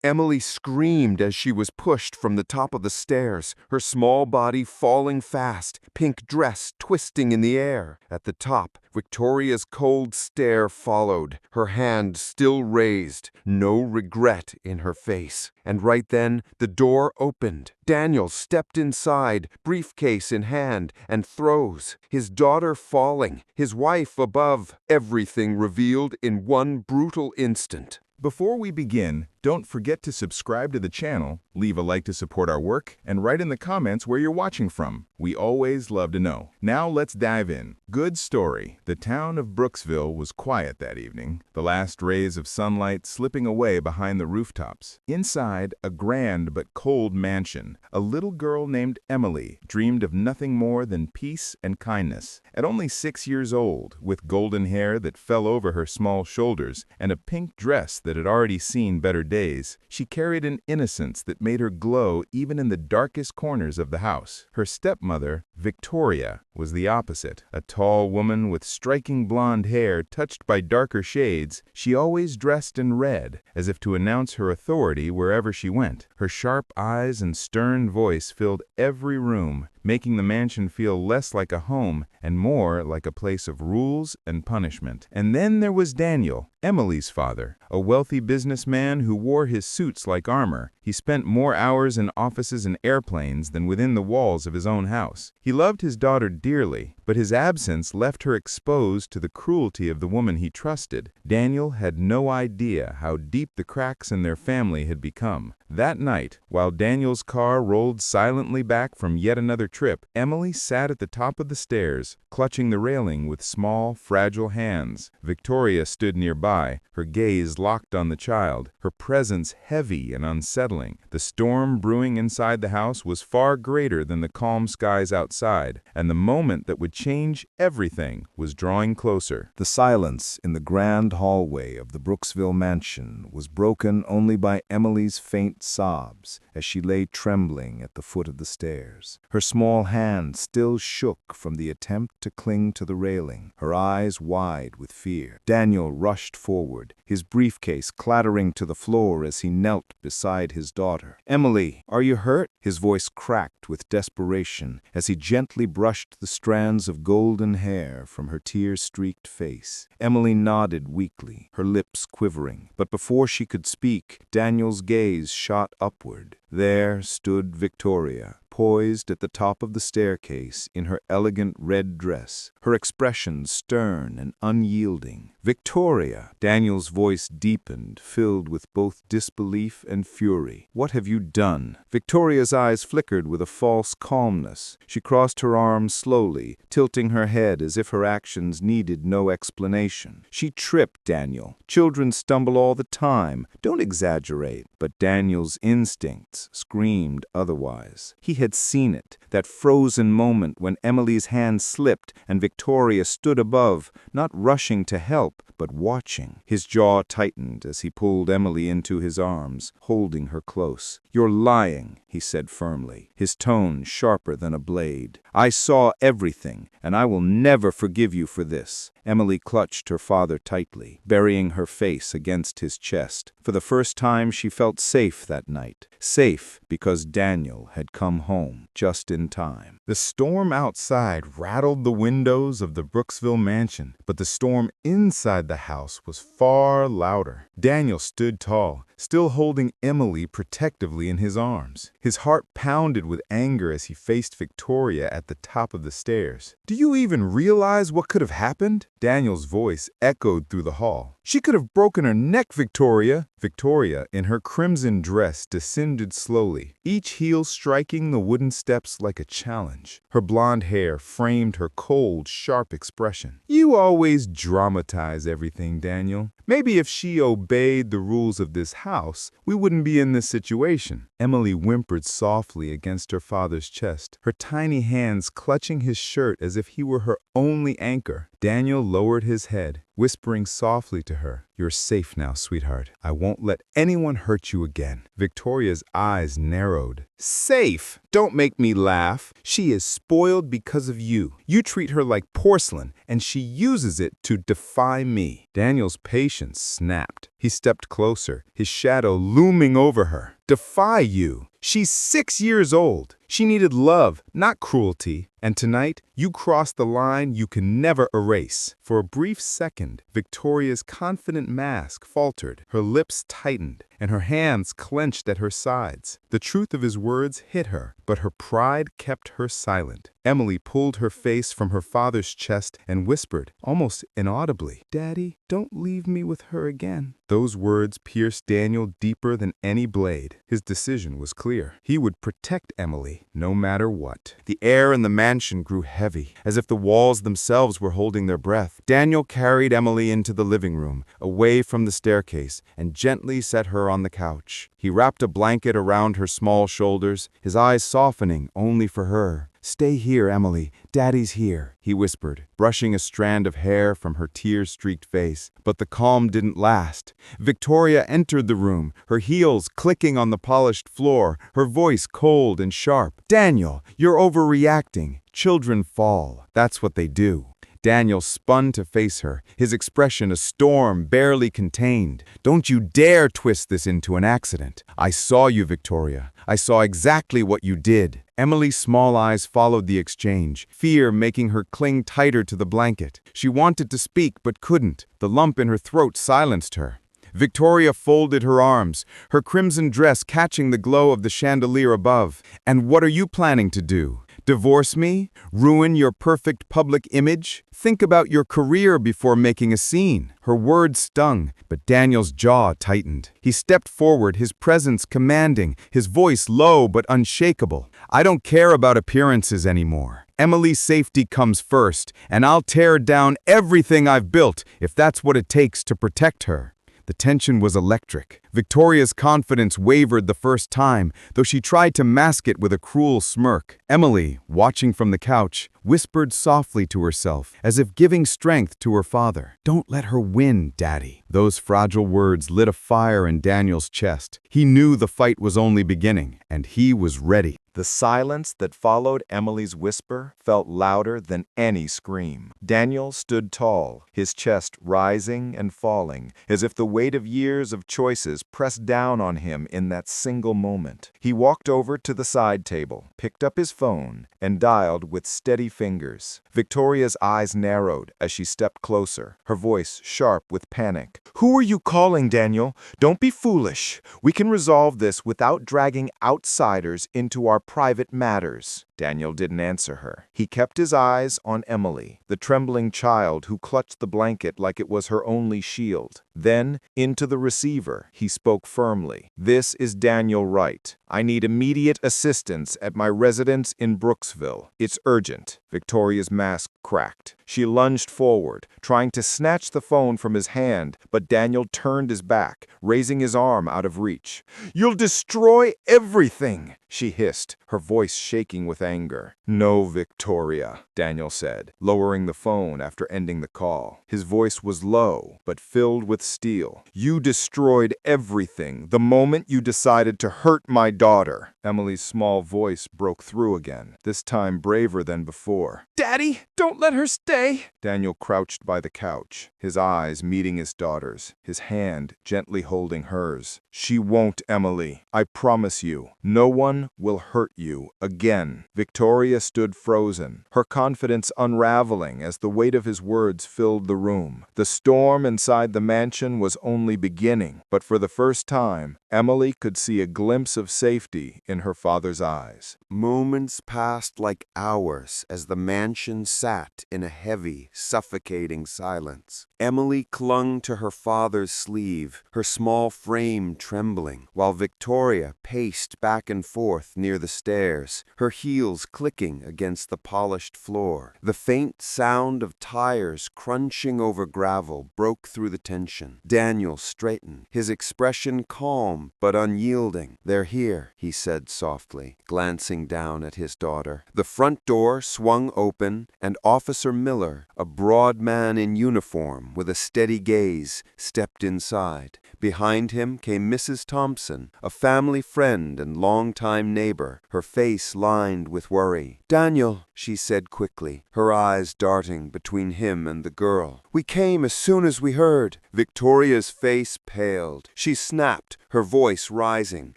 Emily screamed as she was pushed from the top of the stairs, her small body falling fast, pink dress twisting in the air. At the top, Victoria's cold stare followed, her hand still raised, no regret in her face. And right then, the door opened. Daniel stepped inside, briefcase in hand, and throws. His daughter falling, his wife above, everything revealed in one brutal instant. Before we begin, don't forget to subscribe to the channel, leave a like to support our work, and write in the comments where you're watching from. We always love to know. Now let's dive in. Good story. The town of Brooksville was quiet that evening, the last rays of sunlight slipping away behind the rooftops. Inside a grand but cold mansion, a little girl named Emily dreamed of nothing more than peace and kindness. At only 6 years old, with golden hair that fell over her small shoulders and a pink dress that had already seen better days, she carried an innocence that made her glow even in the darkest corners of the house. Her stepmother, Victoria, was the opposite. A tall woman with striking blonde hair touched by darker shades, she always dressed in red, as if to announce her authority wherever she went. Her sharp eyes and stern voice filled every room, making the mansion feel less like a home and more like a place of rules and punishment. And then there was Daniel, Emily's father, a wealthy businessman who wore his suits like armor. He spent more hours in offices and airplanes than within the walls of his own house. He loved his daughter dearly, but his absence left her exposed to the cruelty of the woman he trusted. Daniel had no idea how deep the cracks in their family had become. That night, while Daniel's car rolled silently back from yet another trip, Emily sat at the top of the stairs, clutching the railing with small, fragile hands. Victoria stood nearby, her gaze locked on the child, her presence heavy and unsettling. The storm brewing inside the house was far greater than the calm skies outside, and the moment that would change everything was drawing closer. The silence in the grand hallway of the Brooksville mansion was broken only by Emily's faint sobs as she lay trembling at the foot of the stairs. Her small hand still shook from the attempt to cling to the railing, her eyes wide with fear. Daniel rushed forward, his briefcase clattering to the floor as he knelt beside his daughter. "Emily, are you hurt?" His voice cracked with desperation as he gently brushed the strands of golden hair from her tear-streaked face. Emily nodded weakly, her lips quivering, but before she could speak, Daniel's gaze shot upward. There stood Victoria, poised at the top of the staircase in her elegant red dress, her expression stern and unyielding. "Victoria!" Daniel's voice deepened, filled with both disbelief and fury. "What have you done?" Victoria's eyes flickered with a false calmness. She crossed her arms slowly, tilting her head as if her actions needed no explanation. "She tripped, Daniel. Children stumble all the time. Don't exaggerate." But Daniel's instincts screamed otherwise. He had seen it, that frozen moment when Emily's hand slipped and Victoria stood above, not rushing to help, but watching. His jaw tightened as he pulled Emily into his arms, holding her close. "You're lying," he said firmly, his tone sharper than a blade. "I saw everything, and I will never forgive you for this." Emily clutched her father tightly, burying her face against his chest. For the first time she felt safe that night. Safe because Daniel had come home just in time. The storm outside rattled the windows of the Brooksville mansion, but the storm inside the house was far louder. Daniel stood tall, still holding Emily protectively in his arms. His heart pounded with anger as he faced Victoria at the top of the stairs. "Do you even realize what could have happened?" Daniel's voice echoed through the hall. "She could have broken her neck, Victoria." Victoria, in her crimson dress, descended slowly, each heel striking the wooden steps like a challenge. Her blonde hair framed her cold, sharp expression. "You always dramatize everything, Daniel. Maybe if she obeyed the rules of this house, we wouldn't be in this situation." Emily whimpered softly against her father's chest, her tiny hands clutching his shirt as if he were her only anchor. Daniel lowered his head, whispering softly to her, "You're safe now, sweetheart. I won't let anyone hurt you again." Victoria's eyes narrowed. "Safe? Don't make me laugh. She is spoiled because of you. You treat her like porcelain, and she uses it to defy me." Daniel's patience snapped. He stepped closer, his shadow looming over her. "Defy you? She's 6 years old. She needed love, not cruelty. And tonight, you crossed the line you can never erase." For a brief second, Victoria's confident mask faltered, her lips tightened, and her hands clenched at her sides. The truth of his words hit her, but her pride kept her silent. Emily pulled her face from her father's chest and whispered, almost inaudibly, "Daddy, don't leave me with her again." Those words pierced Daniel deeper than any blade. His decision was clear. He would protect Emily, no matter what. The air in the mansion grew heavy, as if the walls themselves were holding their breath. Daniel carried Emily into the living room, away from the staircase, and gently set her on the couch. He wrapped a blanket around her small shoulders, his eyes softening only for her. "Stay here, Emily. Daddy's here," he whispered, brushing a strand of hair from her tear-streaked face. But the calm didn't last. Victoria entered the room, her heels clicking on the polished floor, her voice cold and sharp. "Daniel, you're overreacting. Children fall. That's what they do." Daniel spun to face her, his expression a storm barely contained. "Don't you dare twist this into an accident. I saw you, Victoria. I saw exactly what you did." Emily's small eyes followed the exchange, fear making her cling tighter to the blanket. She wanted to speak but couldn't. The lump in her throat silenced her. Victoria folded her arms, her crimson dress catching the glow of the chandelier above. "And what are you planning to do? Divorce me? Ruin your perfect public image? Think about your career before making a scene." Her words stung, but Daniel's jaw tightened. He stepped forward, his presence commanding, his voice low but unshakable. "I don't care about appearances anymore. Emily's safety comes first, and I'll tear down everything I've built if that's what it takes to protect her." The tension was electric. Victoria's confidence wavered the first time, though she tried to mask it with a cruel smirk. Emily, watching from the couch, whispered softly to herself, as if giving strength to her father. "Don't let her win, Daddy." Those fragile words lit a fire in Daniel's chest. He knew the fight was only beginning, and he was ready. The silence that followed Emily's whisper felt louder than any scream. Daniel stood tall, his chest rising and falling, as if the weight of years of choices pressed down on him in that single moment. He walked over to the side table, picked up his phone, and dialed with steady fingers. Victoria's eyes narrowed as she stepped closer, her voice sharp with panic. "Who are you calling, Daniel? Don't be foolish. We can resolve this without dragging outsiders into our private matters." Daniel didn't answer her. He kept his eyes on Emily, the trembling child who clutched the blanket like it was her only shield. Then, into the receiver, he spoke firmly. "This is Daniel Wright. I need immediate assistance at my residence in Brooksville. It's urgent." Victoria's mask cracked. She lunged forward, trying to snatch the phone from his hand, but Daniel turned his back, raising his arm out of reach. "You'll destroy everything," she hissed, her voice shaking with anger. "No, Victoria," Daniel said, lowering the phone after ending the call. His voice was low, but filled with steel. "You destroyed everything the moment you decided to hurt my daughter." Emily's small voice broke through again, this time braver than before. "Daddy, don't let her stay." Daniel crouched by the couch, his eyes meeting his daughter's, his hand gently holding hers. "She won't, Emily. I promise you. No one will hurt you again." Victoria stood frozen, her confidence unraveling as the weight of his words filled the room. The storm inside the mansion was only beginning, but for the first time, Emily could see a glimpse of safety in her father's eyes. Moments passed like hours as the mansion sat in a heavy, suffocating silence. Emily clung to her father's sleeve, her small frame trembling, while Victoria paced back and forth near the stairs, her heels wheels clicking against the polished floor. The faint sound of tires crunching over gravel broke through the tension. Daniel straightened, his expression calm but unyielding. "They're here," he said softly, glancing down at his daughter. The front door swung open, and Officer Miller, a broad man in uniform with a steady gaze, stepped inside. Behind him came Mrs. Thompson, a family friend and longtime neighbor, her face lined with worry. "Daniel," she said quickly, her eyes darting between him and the girl. "We came as soon as we heard." Victoria's face paled. She snapped, her voice rising.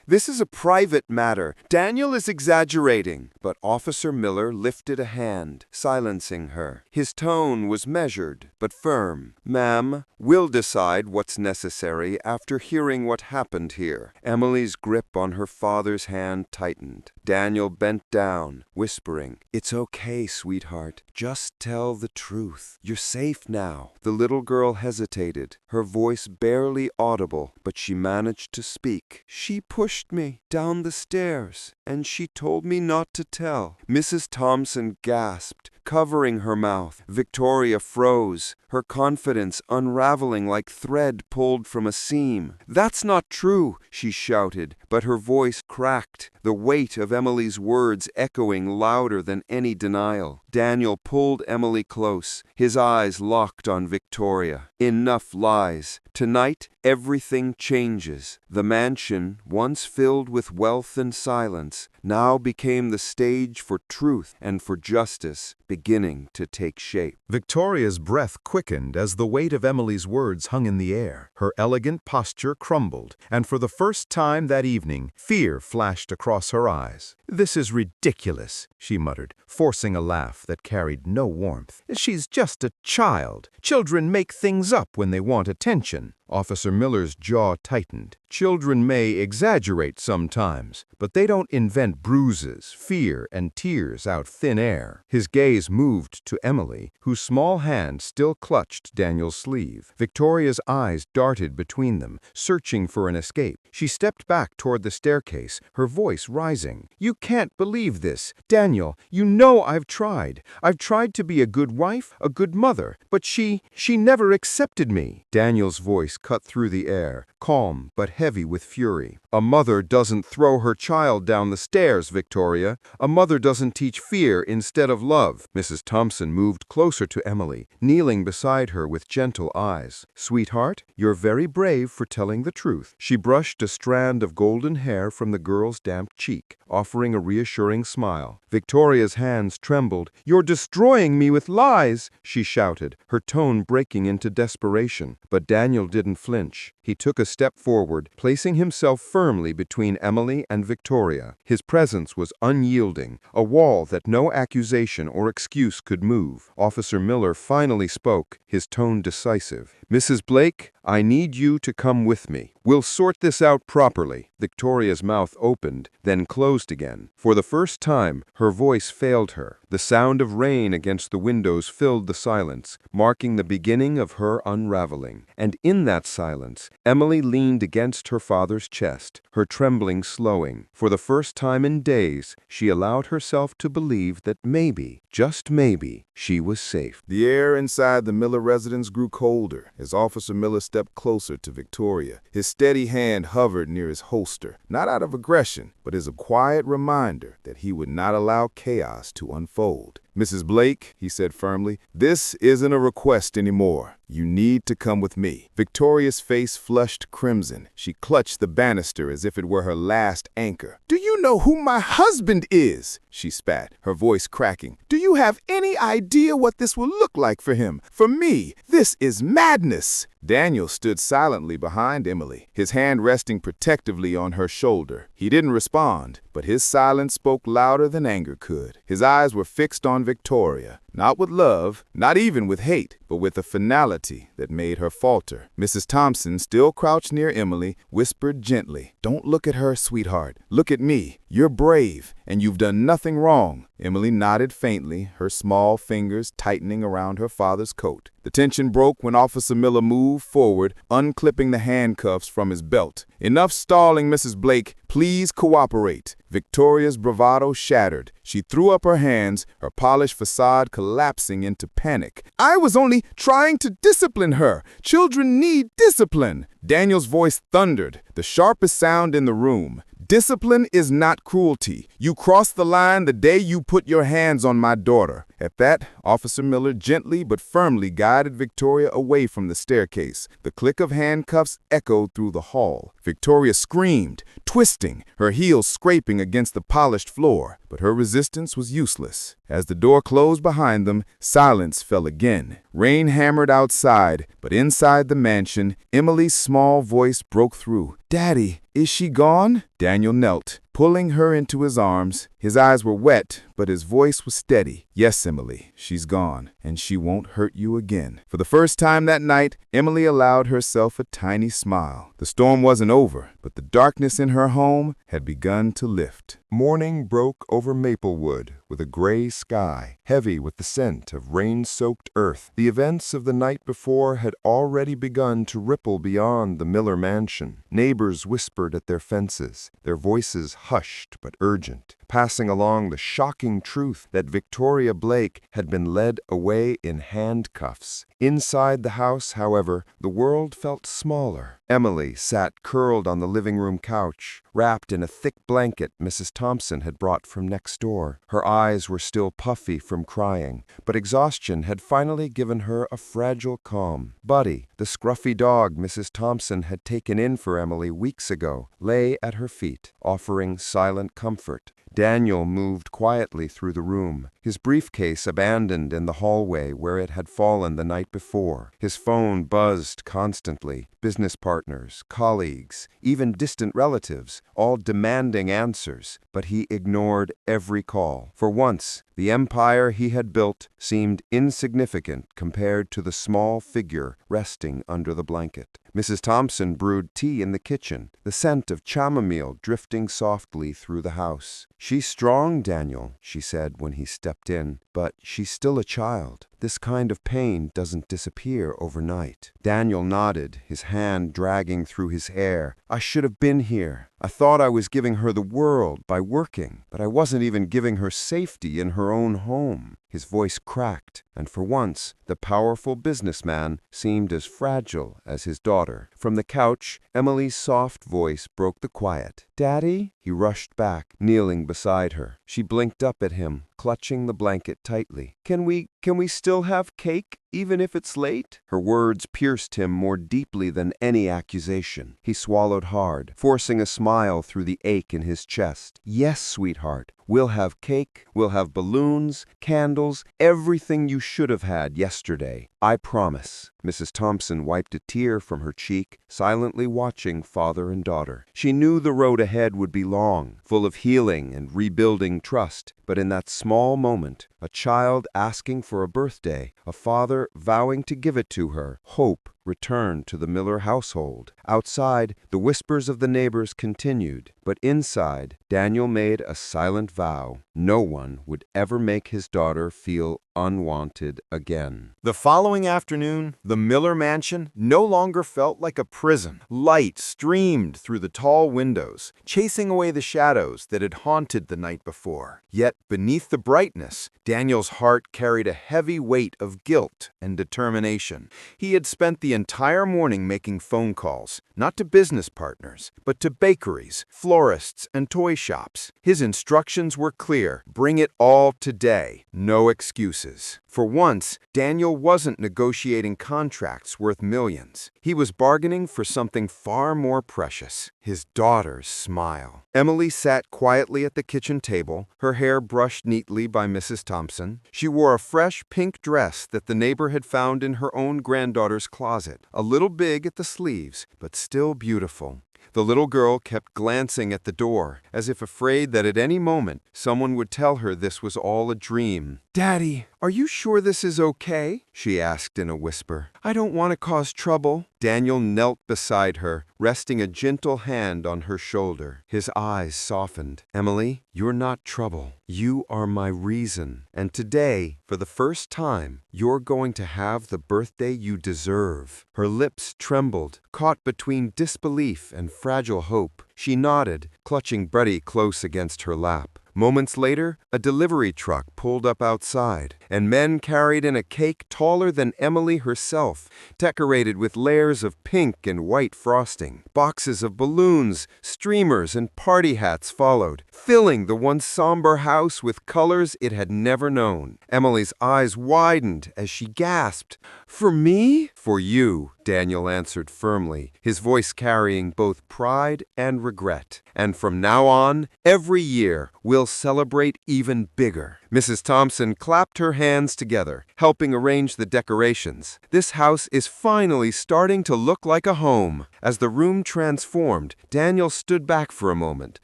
"This is a private matter. Daniel is exaggerating." But Officer Miller lifted a hand, silencing her. His tone was measured but firm. "Ma'am, we'll decide what's necessary after hearing what happened here." Emily's grip on her father's hand tightened. Daniel bent down, whispering, "It's okay, sweetheart. Just tell the truth. You're safe now." The little girl hesitated, her voice barely audible, but she managed to speak. "She pushed me down the stairs, and she told me not to tell." Mrs. Thompson gasped, covering her mouth. Victoria froze, her confidence unraveling like thread pulled from a seam. "That's not true," she shouted, but her voice cracked, the weight of Emily's words echoing louder than any denial. Daniel pulled Emily close, his eyes locked on Victoria. "Enough lies. Tonight, everything changes." The mansion, once filled with wealth and silence, now became the stage for truth and for justice, beginning to take shape. Victoria's breath quickened as the weight of Emily's words hung in the air. Her elegant posture crumbled, and for the first time that evening, fear flashed across her eyes. "This is ridiculous," she muttered, forcing a laugh that carried no warmth. "She's just a child. Children make things up when they want attention." Officer Miller's jaw tightened. Children may exaggerate sometimes, but they don't invent bruises, fear, and tears out thin air. His gaze moved to Emily, whose small hand still clutched Daniel's sleeve. Victoria's eyes darted between them, searching for an escape. She stepped back toward the staircase, her voice rising. "You can't believe this. Daniel, you know I've tried. I've tried to be a good wife, a good mother, but she never accepted me." Daniel's voice cut through the air, calm but heavy with fury. "A mother doesn't throw her child down the stairs, Victoria. A mother doesn't teach fear instead of love." Mrs. Thompson moved closer to Emily, kneeling beside her with gentle eyes. "Sweetheart, you're very brave for telling the truth." She brushed a strand of golden hair from the girl's damp cheek, offering a reassuring smile. Victoria's hands trembled. "You're destroying me with lies," she shouted, her tone breaking into desperation. But Daniel didn't flinch. He took a step forward, placing himself firmly between Emily and Victoria. His presence was unyielding, a wall that no accusation or excuse could move. Officer Miller finally spoke, his tone decisive. "Mrs. Blake, I need you to come with me. We'll sort this out properly." Victoria's mouth opened, then closed again. For the first time, her voice failed her. The sound of rain against the windows filled the silence, marking the beginning of her unraveling. And in that silence, Emily leaned against her father's chest, her trembling slowing. For the first time in days, she allowed herself to believe that maybe, just maybe, she was safe. The air inside the Miller residence grew colder as Officer Miller stepped closer to Victoria. His steady hand hovered near his holster, not out of aggression, but as a quiet reminder that he would not allow chaos to unfold. "Mrs. Blake," he said firmly, "this isn't a request anymore. You need to come with me." Victoria's face flushed crimson. She clutched the banister as if it were her last anchor. "Do you know who my husband is?" she spat, her voice cracking. "Do you have any idea what this will look like for him? For me, this is madness." Daniel stood silently behind Emily, his hand resting protectively on her shoulder. He didn't respond, but his silence spoke louder than anger could. His eyes were fixed on Victoria, Not with love, not even with hate, but with a finality that made her falter. Mrs. Thompson, still crouched near Emily, whispered gently, "Don't look at her, sweetheart. Look at me. You're brave, and you've done nothing wrong." Emily nodded faintly, her small fingers tightening around her father's coat. The tension broke when Officer Miller moved forward, unclipping the handcuffs from his belt. "Enough stalling, Mrs. Blake. Please cooperate." Victoria's bravado shattered. She threw up her hands, her polished facade collapsing into panic. "I was only trying to discipline her. Children need discipline." Daniel's voice thundered, the sharpest sound in the room. "Discipline is not cruelty. You crossed the line the day you put your hands on my daughter." At that, Officer Miller gently but firmly guided Victoria away from the staircase. The click of handcuffs echoed through the hall. Victoria screamed, twisting, her heels scraping against the polished floor. But her resistance was useless. As the door closed behind them, silence fell again. Rain hammered outside, but inside the mansion, Emily's small voice broke through. "Daddy, is she gone?" Daniel knelt, pulling her into his arms. His eyes were wet, but his voice was steady. "Yes, Emily, she's gone, and she won't hurt you again." For the first time that night, Emily allowed herself a tiny smile. The storm wasn't over, but the darkness in her home had begun to lift. Morning broke over Maplewood with a gray sky, heavy with the scent of rain-soaked earth. The events of the night before had already begun to ripple beyond the Miller mansion. Neighbors whispered at their fences, their voices hushed but urgent, passing along the shocking truth that Victoria Blake had been led away in handcuffs. Inside the house, however, the world felt smaller. Emily sat curled on the living room couch, wrapped in a thick blanket Mrs. Thompson had brought from next door. Her eyes were still puffy from crying, but exhaustion had finally given her a fragile calm. Buddy, the scruffy dog Mrs. Thompson had taken in for Emily weeks ago, lay at her feet, offering silent comfort. Daniel moved quietly through the room, his briefcase abandoned in the hallway where it had fallen the night before. His phone buzzed constantly, business partners, colleagues, even distant relatives, all demanding answers, but he ignored every call. For once, the empire he had built seemed insignificant compared to the small figure resting under the blanket. Mrs. Thompson brewed tea in the kitchen, the scent of chamomile drifting softly through the house. "She's strong, Daniel," she said when he stepped in, "but she's still a child. This kind of pain doesn't disappear overnight." Daniel nodded, his hand dragging through his hair. "I should have been here. I thought I was giving her the world by working, but I wasn't even giving her safety in her own home." His voice cracked, and for once, the powerful businessman seemed as fragile as his daughter. From the couch, Emily's soft voice broke the quiet. "Daddy?" He rushed back, kneeling beside her. She blinked up at him, clutching the blanket tightly. Can we still have cake, even if it's late?" Her words pierced him more deeply than any accusation. He swallowed hard, forcing a smile through the ache in his chest. "Yes, sweetheart. We'll have cake, we'll have balloons, candles, everything you should have had yesterday. I promise." Mrs. Thompson wiped a tear from her cheek, silently watching father and daughter. She knew the road ahead would be long, full of healing and rebuilding trust. But in that small moment, a child asking for a birthday, a father vowing to give it to her, hope returned to the Miller household. Outside, the whispers of the neighbors continued, but inside, Daniel made a silent vow. No one would ever make his daughter feel unwanted again. The following afternoon, the Miller mansion no longer felt like a prison. Light streamed through the tall windows, chasing away the shadows that had haunted the night before. Yet, beneath the brightness, Daniel's heart carried a heavy weight of guilt and determination. He had spent the entire morning making phone calls, not to business partners, but to bakeries, florists, and toy shops. His instructions were clear: bring it all today, no excuses. For once, Daniel wasn't negotiating contracts worth millions. He was bargaining for something far more precious: his daughter's smile. Emily sat quietly at the kitchen table, her hair brushed neatly by Mrs. Thompson. She wore a fresh pink dress that the neighbor had found in her own granddaughter's closet, a little big at the sleeves, but still beautiful. The little girl kept glancing at the door, as if afraid that at any moment someone would tell her this was all a dream. "Daddy, "Are you sure this is okay?" she asked in a whisper. "I don't want to cause trouble." Daniel knelt beside her, resting a gentle hand on her shoulder. His eyes softened. "Emily, you're not trouble. You are my reason. And today, for the first time, you're going to have the birthday you deserve." Her lips trembled, caught between disbelief and fragile hope. She nodded, clutching Buddy close against her lap. Moments later, a delivery truck pulled up outside, and men carried in a cake taller than Emily herself, decorated with layers of pink and white frosting. Boxes of balloons, streamers, and party hats followed, filling the once somber house with colors it had never known. Emily's eyes widened as she gasped, "For me?" "For you," Daniel answered firmly, his voice carrying both pride and regret. "And from now on, every year, we'll celebrate even bigger." Mrs. Thompson clapped her hands together, helping arrange the decorations. This house is finally starting to look like a home. As the room transformed, Daniel stood back for a moment,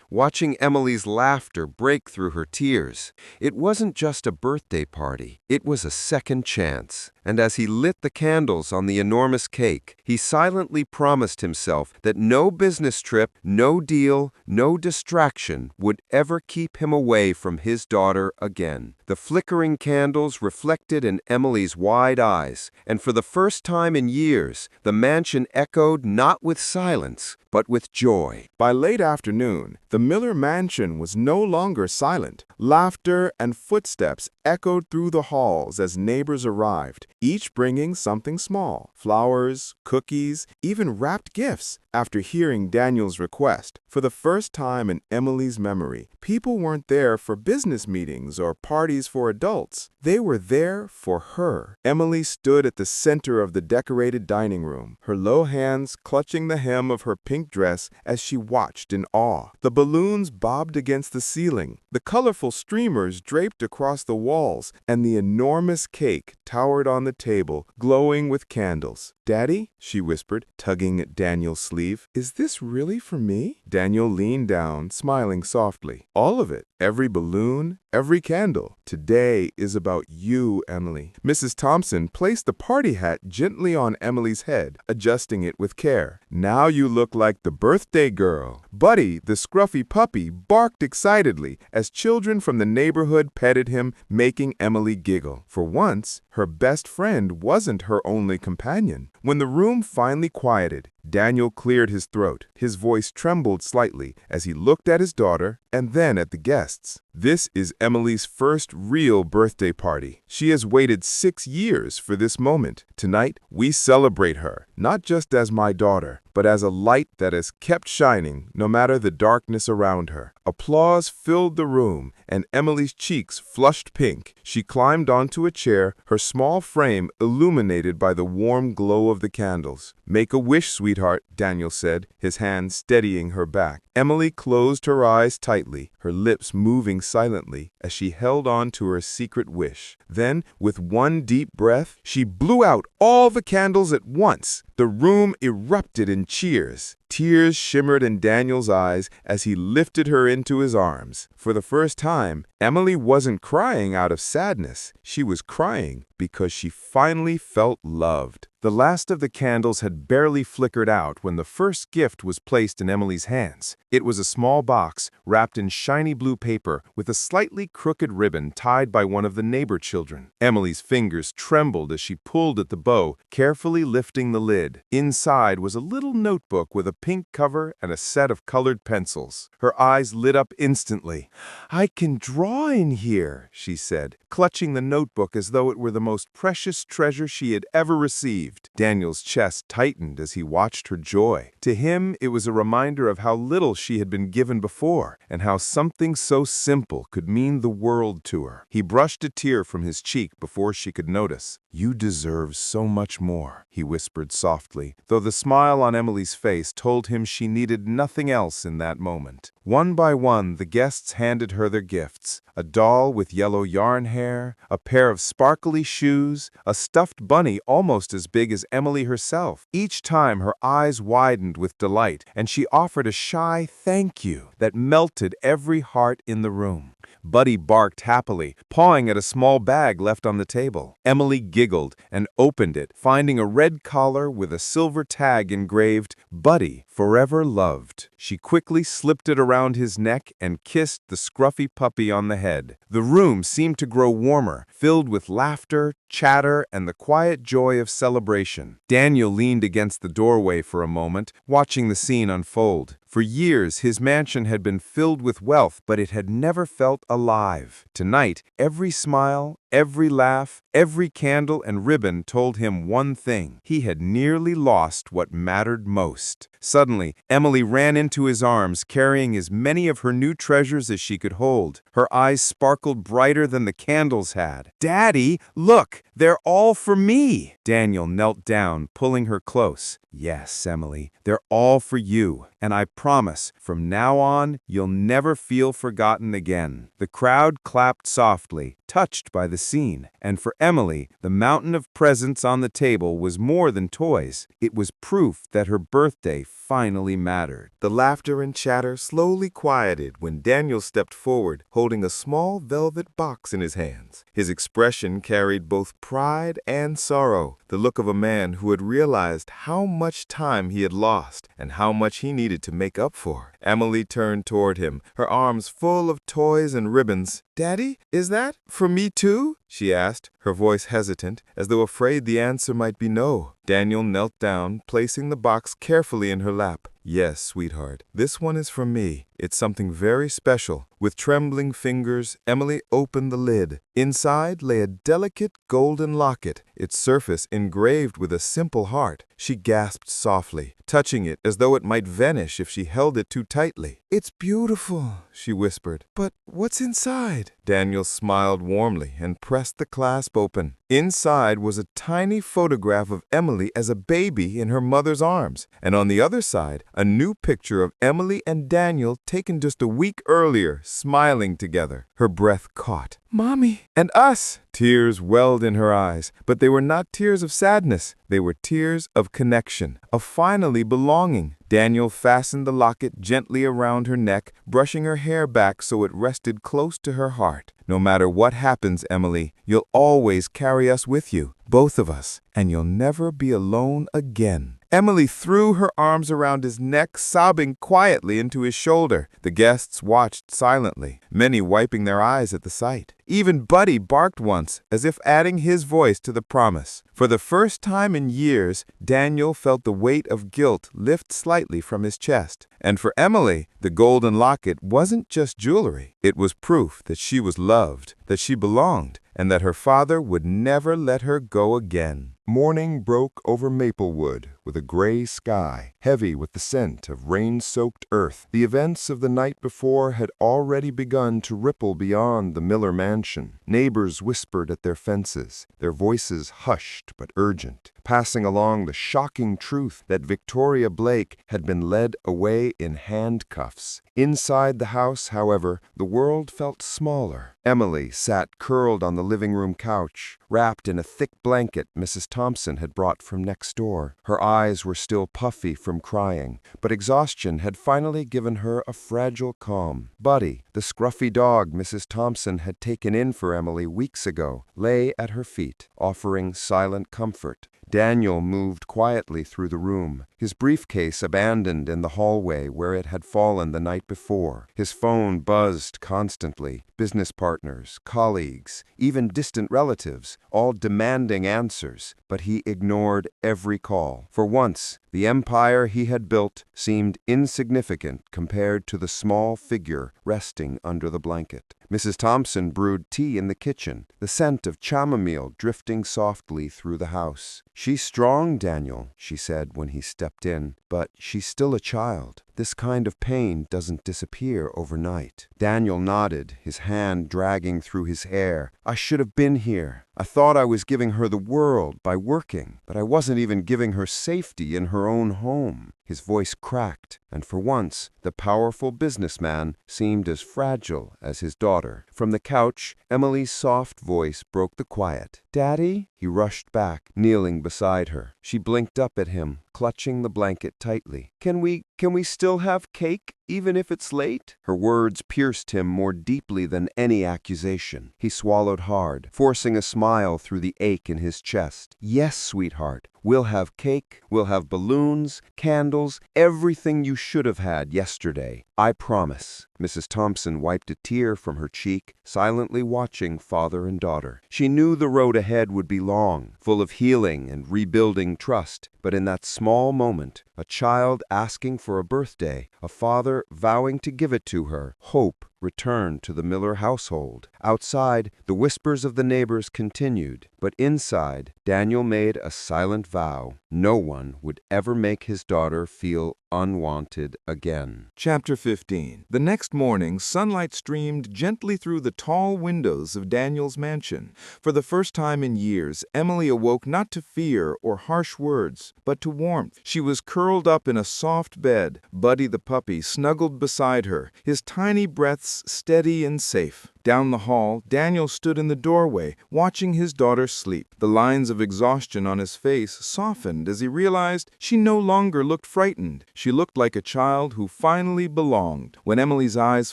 watching Emily's laughter break through her tears. It wasn't just a birthday party, it was a second chance. And as he lit the candles on the enormous cake, he silently promised himself that no business trip, no deal, no distraction would ever keep him away from his daughter again. The flickering candles reflected in Emily's wide eyes, and for the first time in years, the mansion echoed not with silence, but with joy. By late afternoon, the Miller mansion was no longer silent. Laughter and footsteps echoed through the halls as neighbors arrived, each bringing something small: flowers, cookies, even wrapped gifts. After hearing Daniel's request, for the first time in Emily's memory, people weren't there for business meetings or parties for adults. They were there for her. Emily stood at the center of the decorated dining room, her low hands clutching the hem of her pink dress as she watched in awe. The balloons bobbed against the ceiling, the colorful streamers draped across the walls, and the enormous cake towered on the table, glowing with candles. "Daddy," she whispered, tugging at Daniel's sleeve, "is this really for me?" Daniel leaned down, smiling softly. "All of it. Every balloon, every candle. Today is about you, Emily." Mrs. Thompson placed the party hat gently on Emily's head, adjusting it with care. "Now you look like the birthday girl." Buddy, the scruffy puppy, barked excitedly as children from the neighborhood petted him, making Emily giggle. For once, her best friend wasn't her only companion. When the room finally quieted, Daniel cleared his throat. His voice trembled slightly as he looked at his daughter and then at the guests. "This is Emily's first real birthday party. She has waited 6 years for this moment. Tonight, we celebrate her, not just as my daughter, but as a light that has kept shining no matter the darkness around her." Applause filled the room, and Emily's cheeks flushed pink. She climbed onto a chair, her small frame illuminated by the warm glow of the candles. "Make a wish, sweetheart," Daniel said, his hand steadying her back. Emily closed her eyes tightly, her lips moving silently as she held on to her secret wish. Then, with one deep breath, she blew out all the candles at once. The room erupted in cheers. Tears shimmered in Daniel's eyes as he lifted her into his arms. For the first time, Emily wasn't crying out of sadness. She was crying because she finally felt loved. The last of the candles had barely flickered out when the first gift was placed in Emily's hands. It was a small box wrapped in shiny blue paper with a slightly crooked ribbon tied by one of the neighbor children. Emily's fingers trembled as she pulled at the bow, carefully lifting the lid. Inside was a little notebook with a pink cover and a set of colored pencils. Her eyes lit up instantly. "I can draw in here," she said, clutching the notebook as though it were the most precious treasure she had ever received. Daniel's chest tightened as he watched her joy. To him, it was a reminder of how little she had been given before, and how something so simple could mean the world to her. He brushed a tear from his cheek before she could notice. "You deserve so much more," he whispered softly, though the smile on Emily's face told him she needed nothing else in that moment. One by one, the guests handed her their gifts: a doll with yellow yarn hair, a pair of sparkly shoes, a stuffed bunny almost as big as Emily herself. Each time her eyes widened with delight, and she offered a shy thank you that melted every heart in the room. Buddy barked happily, pawing at a small bag left on the table. Emily giggled and opened it, finding a red collar with a silver tag engraved, "Buddy, forever loved." She quickly slipped it around his neck and kissed the scruffy puppy on the head. The room seemed to grow warmer, filled with laughter, chatter, and the quiet joy of celebration. Daniel leaned against the doorway for a moment, watching the scene unfold. For years, his mansion had been filled with wealth, but it had never felt alive. Tonight, every smile, every laugh, every candle and ribbon told him one thing: he had nearly lost what mattered most. Suddenly, Emily ran into his arms, carrying as many of her new treasures as she could hold. Her eyes sparkled brighter than the candles had. "Daddy, look! They're all for me!" Daniel knelt down, pulling her close. "Yes, Emily, they're all for you, and I promise, from now on, you'll never feel forgotten again." The crowd clapped softly, touched by the scene, and for Emily, the mountain of presents on the table was more than toys. It was proof that her birthday finally mattered. The laughter and chatter slowly quieted when Daniel stepped forward, holding a small velvet box in his hands. His expression carried both pride and sorrow, the look of a man who had realized how much time he had lost and how much he needed to make up for. Emily turned toward him, her arms full of toys and ribbons. "Daddy, is that for me too?" she asked, her voice hesitant, as though afraid the answer might be no. Daniel knelt down, placing the box carefully in her lap. "Yes, sweetheart, this one is for me. It's something very special." With trembling fingers, Emily opened the lid. Inside lay a delicate golden locket, its surface engraved with a simple heart. She gasped softly, touching it as though it might vanish if she held it too tightly. "It's beautiful," she whispered. "But what's inside?" Daniel smiled warmly and pressed the clasp open. Inside was a tiny photograph of Emily as a baby in her mother's arms, and on the other side, a new picture of Emily and Daniel taken just a week earlier, smiling together. Her breath caught. "Mommy, and us!" Tears welled in her eyes, but they were not tears of sadness. They were tears of connection, of finally belonging. Daniel fastened the locket gently around her neck, brushing her hair back so it rested close to her heart. "No matter what happens, Emily, you'll always carry us with you, both of us, and you'll never be alone again." Emily threw her arms around his neck, sobbing quietly into his shoulder. The guests watched silently, many wiping their eyes at the sight. Even Buddy barked once, as if adding his voice to the promise. For the first time in years, Daniel felt the weight of guilt lift slightly from his chest. And for Emily, the golden locket wasn't just jewelry. It was proof that she was loved, that she belonged, and that her father would never let her go again. Morning broke over Maplewood with a gray sky, heavy with the scent of rain-soaked earth. The events of the night before had already begun to ripple beyond the Miller mansion. Neighbors whispered at their fences, their voices hushed but urgent, passing along the shocking truth that Victoria Blake had been led away in handcuffs. Inside the house, however, the world felt smaller. Emily sat curled on the living room couch, wrapped in a thick blanket Mrs. Thompson had brought from next door. Her eyes were still puffy from crying, but exhaustion had finally given her a fragile calm. Buddy, the scruffy dog Mrs. Thompson had taken in for Emily weeks ago, lay at her feet, offering silent comfort. Daniel moved quietly through the room, his briefcase abandoned in the hallway where it had fallen the night before. His phone buzzed constantly, business partners, colleagues, even distant relatives, all demanding answers, but he ignored every call. For once, the empire he had built seemed insignificant compared to the small figure resting under the blanket. Mrs. Thompson brewed tea in the kitchen, the scent of chamomile drifting softly through the house. "She's strong, Daniel," she said when he stepped in, "but she's still a child. This kind of pain doesn't disappear overnight." Daniel nodded, his hand dragging through his hair. "I should have been here. I thought I was giving her the world by working, but I wasn't even giving her safety in her own home." His voice cracked, and for once, the powerful businessman seemed as fragile as his daughter. From the couch, Emily's soft voice broke the quiet. "Daddy?" He rushed back, kneeling beside her. She blinked up at him, clutching the blanket tightly. Can we still have cake?" even if it's late?" Her words pierced him more deeply than any accusation. He swallowed hard, forcing a smile through the ache in his chest. "Yes, sweetheart. We'll have cake, we'll have balloons, candles, everything you should have had yesterday. I promise." Mrs. Thompson wiped a tear from her cheek, silently watching father and daughter. She knew the road ahead would be long, full of healing and rebuilding trust. But in that small moment, a child asking for a birthday, a father vowing to give it to her, hope returned to the Miller household. Outside, the whispers of the neighbors continued, but inside, Daniel made a silent vow. No one would ever make his daughter feel unwanted again. Chapter 15. The next morning, sunlight streamed gently through the tall windows of Daniel's mansion. For the first time in years, Emily awoke not to fear or harsh words, but to warmth. She was curled up in a soft bed. Buddy the puppy snuggled beside her, his tiny breaths steady and safe. Down the hall, Daniel stood in the doorway, watching his daughter sleep. The lines of exhaustion on his face softened as he realized she no longer looked frightened. She looked like a child who finally belonged. When Emily's eyes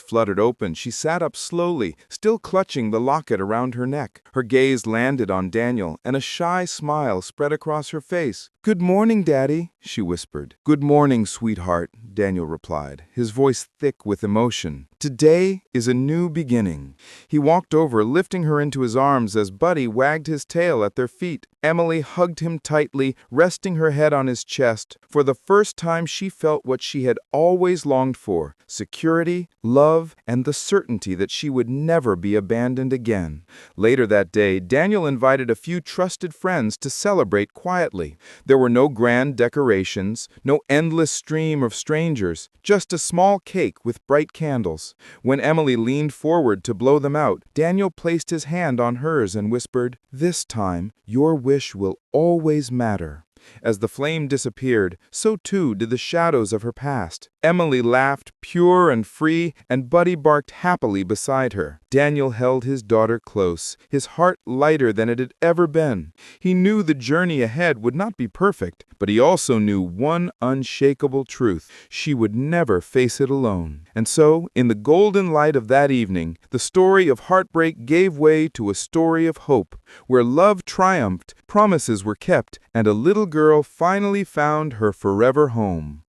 fluttered open, she sat up slowly, still clutching the locket around her neck. Her gaze landed on Daniel, and a shy smile spread across her face. "Good morning, Daddy," she whispered. "Good morning, sweetheart," Daniel replied, his voice thick with emotion. "Today is a new beginning." He walked over, lifting her into his arms as Buddy wagged his tail at their feet. Emily hugged him tightly, resting her head on his chest. For the first time, she felt what she had always longed for: security, love, and the certainty that she would never be abandoned again. Later that day, Daniel invited a few trusted friends to celebrate quietly. There were no grand decorations, no endless stream of strangers, just a small cake with bright candles. When Emily leaned forward to blow them out, Daniel placed his hand on hers and whispered, "This time, your wish will always matter." As the flame disappeared, so too did the shadows of her past. Emily laughed, pure and free, and Buddy barked happily beside her. Daniel held his daughter close, his heart lighter than it had ever been. He knew the journey ahead would not be perfect, but he also knew one unshakable truth: she would never face it alone. And so, in the golden light of that evening, the story of heartbreak gave way to a story of hope, where love triumphed, promises were kept, and a little girl finally found her forever home.